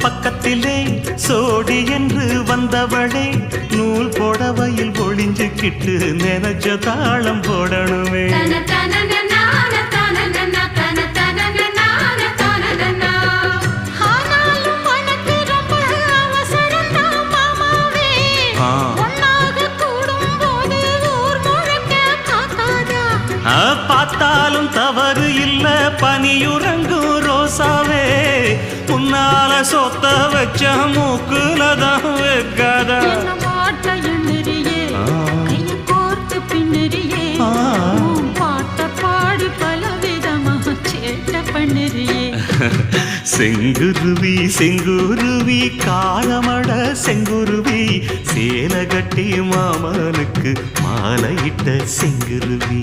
பக்கத்திலே சோடி என்று வந்தவளே நூல் புடவையில் ஒளிஞ்சுக்கிட்டு நினைச்ச தாளம் போடணுமே. பார்த்தாலும் தவறு இல்ல பனியுறங்கும் ரோசாவே உன்னால சொத்த வச்ச மூக்குலதான் வைக்காதா. செங்குருவி செங்குருவி காலமட செங்குருவி சேல கட்டி மாமனுக்கு மாலையிட்ட செங்குருவி.